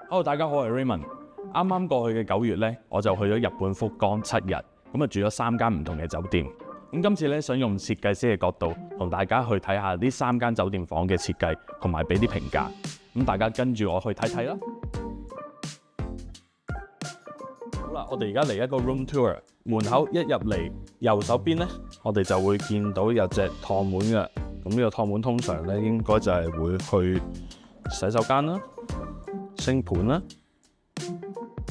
Hello， 大家好，我係 Raymond。啱啱過去嘅9月呢，我就去咗日本福岡7日，咁啊住咗3間唔同嘅酒店。咁今次呢，想用設計師嘅角度，同大家去睇下呢3間酒店房嘅設計，同埋俾啲評價。咁大家跟住我去睇睇啦。好啦，我哋而家嚟一個 room tour。門口一入嚟，右手邊呢，我哋就會見到有隻趟門嘅。咁呢個趟門通常呢，應該就係會去洗手間啦、星盤啦，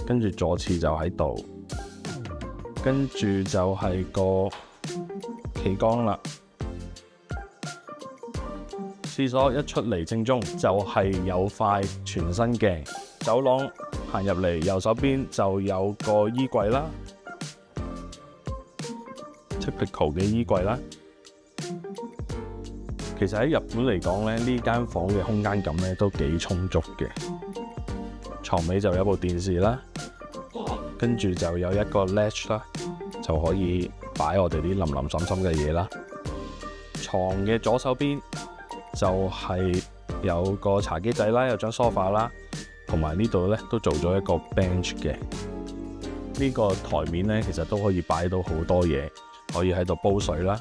跟住坐廁就喺度，跟住就係個企缸啦。廁所一出嚟正中就係有塊全身鏡，走廊行入嚟右手邊就有個衣櫃啦 ，typical 嘅衣櫃啦。其實喺日本嚟講咧，呢間房嘅空間感咧都幾充足嘅。床尾就有部電視啦，跟住就有一個 ledge 啦，就可以擺我哋啲淋淋滲滲嘅嘢啦。床嘅左手邊就係有個茶几仔啦，有張 sofa 啦，同埋呢度咧都做咗一個 bench 嘅。呢個台面咧其實都可以擺到好多嘢，可以喺度煲水啦。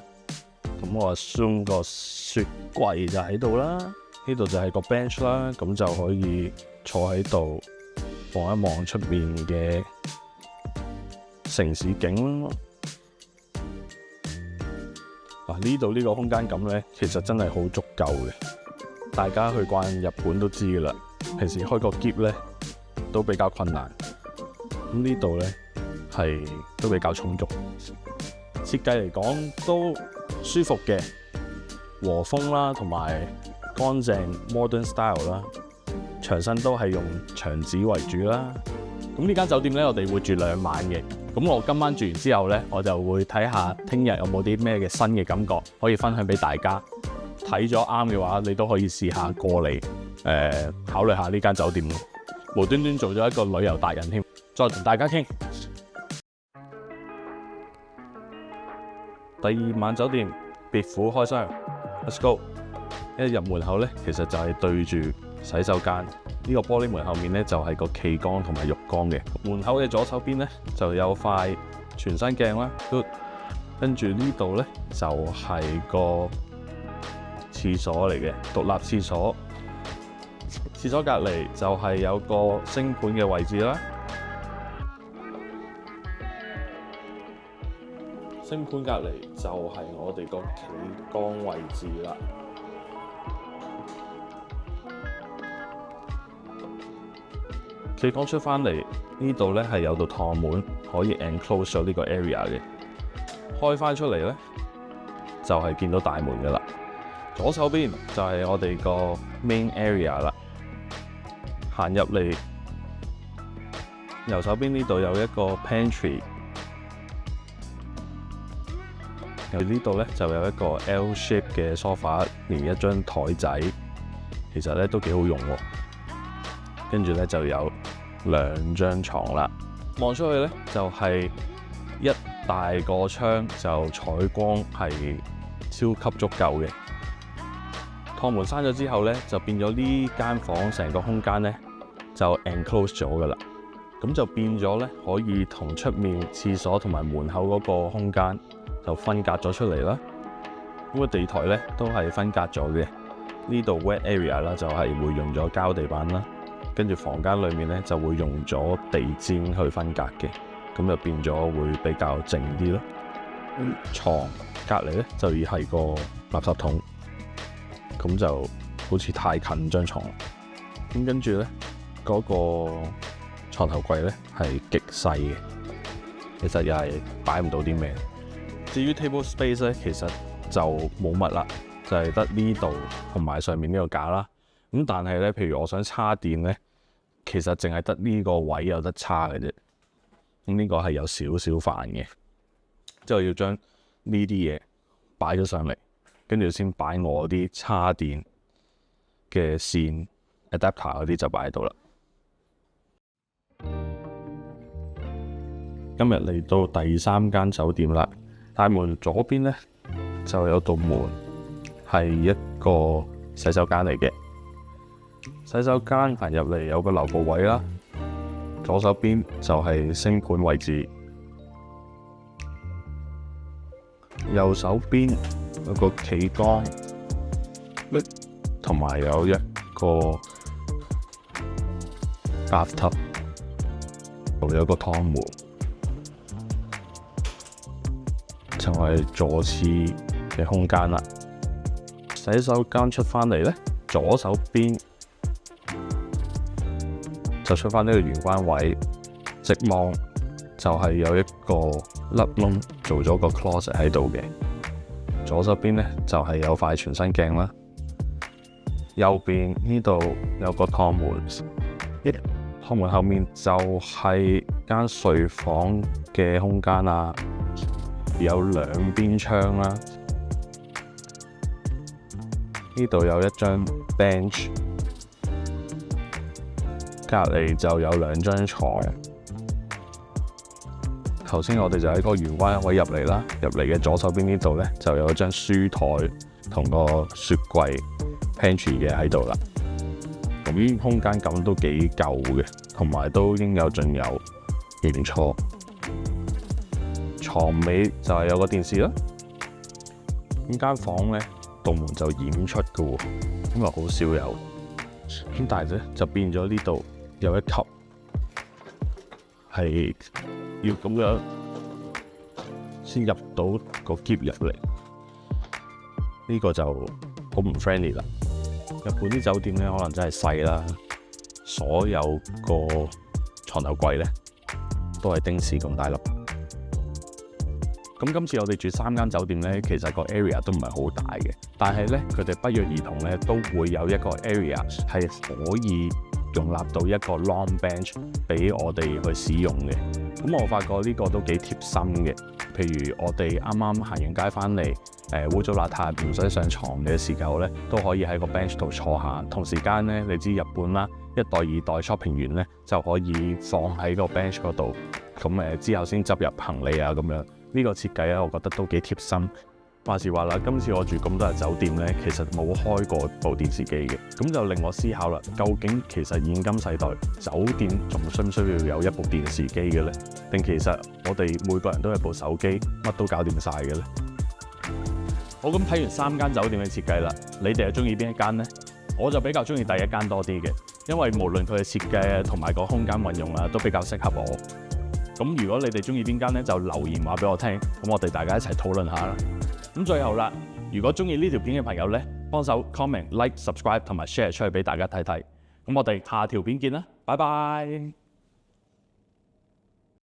咁我 assume 個雪櫃就喺度啦，呢度就係個 bench 啦，咁就可以坐喺度望一望出面嘅城市景咯。呢度呢個空間感咧，其實真係好足夠嘅。大家去慣日本都知㗎啦，平時開個篋咧都比較困難。咁呢度咧係都比較充足，設計嚟講都舒服嘅，和風啦，同埋乾淨 modern style 啦。牆身都係用牆紙為主啦。咁呢間酒店咧，我哋會住2晚嘅。咁我今晚住完之後咧，我就會睇下聽日有冇啲咩嘅新嘅感覺可以分享俾大家。睇咗啱嘅話，你都可以試下過嚟考慮下呢間酒店。無端端做咗一個旅遊達人添，再同大家傾。第2晚酒店別府開箱 ，Let's go！ 一入門口咧，其實就係對住洗手間。呢個玻璃門後面咧就係個企缸同埋浴缸嘅。門口嘅左手邊咧就有塊全身鏡啦，跟住呢度咧就係個廁所嚟嘅，獨立廁所。廁所隔離就係有個星盤嘅位置啦。星盤隔離就係我哋個企缸位置啦。企缸出翻嚟呢度咧係有道趟門可以 enclose 咗呢個 area 嘅。開翻出嚟咧就係見到大門噶啦。左手邊就係我哋個 main area 啦。行入嚟右手邊呢度有一個 pantry。呢度咧就有一個 L shape 嘅 sofa， 連一張台仔，其實咧都幾好用喎。跟住咧就有2張床啦。望出去咧就係一大個窗，就採光係超級足夠嘅。趟門閂咗之後咧，就變咗呢間房成個空間咧就 enclose 咗噶啦。咁就變咗咧可以同出面廁所同埋門口嗰個空間就分隔咗出嚟啦。咁個地台咧都係分隔咗嘅。呢度 wet area 啦，就係會用咗膠地板啦。跟住房間裏面咧就會用咗地氈去分隔嘅，咁就變咗會比較靜啲咯。床隔離咧就要係個垃圾桶，咁就好似太近張床。咁跟住咧嗰個床頭櫃咧係極細嘅，其實又係擺唔到啲咩。至於 table space 咧，其實就冇乜啦，就係得呢度同埋上面呢個架啦。咁但係咧，譬如我想叉電咧，其實淨係得呢個位有得叉嘅啫。咁呢個係有少少煩嘅，之後要將呢啲嘢擺咗上嚟，跟住先擺我啲叉電嘅線 adapter 嗰啲就擺喺度啦。今日嚟到第3間酒店啦，大門左邊咧就有道門，係一個洗手間嚟嘅。洗手間行入嚟有個留步位啦，左手邊就係星盤位置，右手邊有個企缸，同埋有一個 bathtub， 有個湯門，就係坐廁嘅空間啦。洗手間出返嚟呢，左手邊就出返呢個玄關位，直望就係有一個凹窿做咗個 closet 喺度嘅。左手邊呢，就係有塊全身鏡啦，右邊呢度有個趟門，趟門後面就係間睡房嘅空間啦，有兩邊窗啦，呢度有一張 bench， 隔離就有兩張床。頭先我哋就喺個玄關位入嚟啦，入嚟嘅左手邊呢度呢，就有一張書台同個雪櫃 pantry 嘅喺度啦。咁空間感都幾舊嘅，同埋都應有盡有，唔錯。床尾就係有個電視啦。咁間房呢，道門就掩出嘅喎，咁啊好少有。咁但係咧就變咗呢度有一級係要咁樣先入到個篋入嚟，呢個就好唔 friendly 啦。日本啲酒店咧可能真係細啦，所有個床頭櫃咧都係丁士咁大粒。咁今次我哋住3間酒店咧，其實個 area 都唔係好大嘅，但係咧佢哋不約而同咧都會有一個 area 係可以容納到一個 long bench 俾我哋去使用嘅。咁我發覺呢個都幾貼心嘅。譬如我哋啱啱行完街翻嚟，污糟邋遢唔使上床嘅時候咧，都可以喺個 bench 度坐下。同時間咧，你知日本啦，一袋二袋 shopping 完咧就可以放喺個 bench 嗰度，咁之後先執入行李啊咁樣。呢個設計咧，我覺得都幾貼心。話時話啦，今次我住咁多日酒店咧，其實冇開過部電視機嘅，咁就令我思考啦。究竟其實現今世代酒店仲需唔需要有一部電視機嘅呢？定其實我哋每個人都有部手機，乜都搞掂晒嘅呢？好，咁睇完3間酒店嘅設計啦，你哋係中意邊一間呢？我就比較中意第一間多啲嘅，因為無論佢嘅設計同埋個空間運用啊，都比較適合我。咁如果你哋中意邊間呢，就留言話俾我聽，咁我哋大家一齊討論下啦。咁最後啦，如果中意呢條片嘅朋友呢，幫手 comment、like、subscribe 同埋 share 出去俾大家睇睇。咁我哋下條片見啦，拜拜。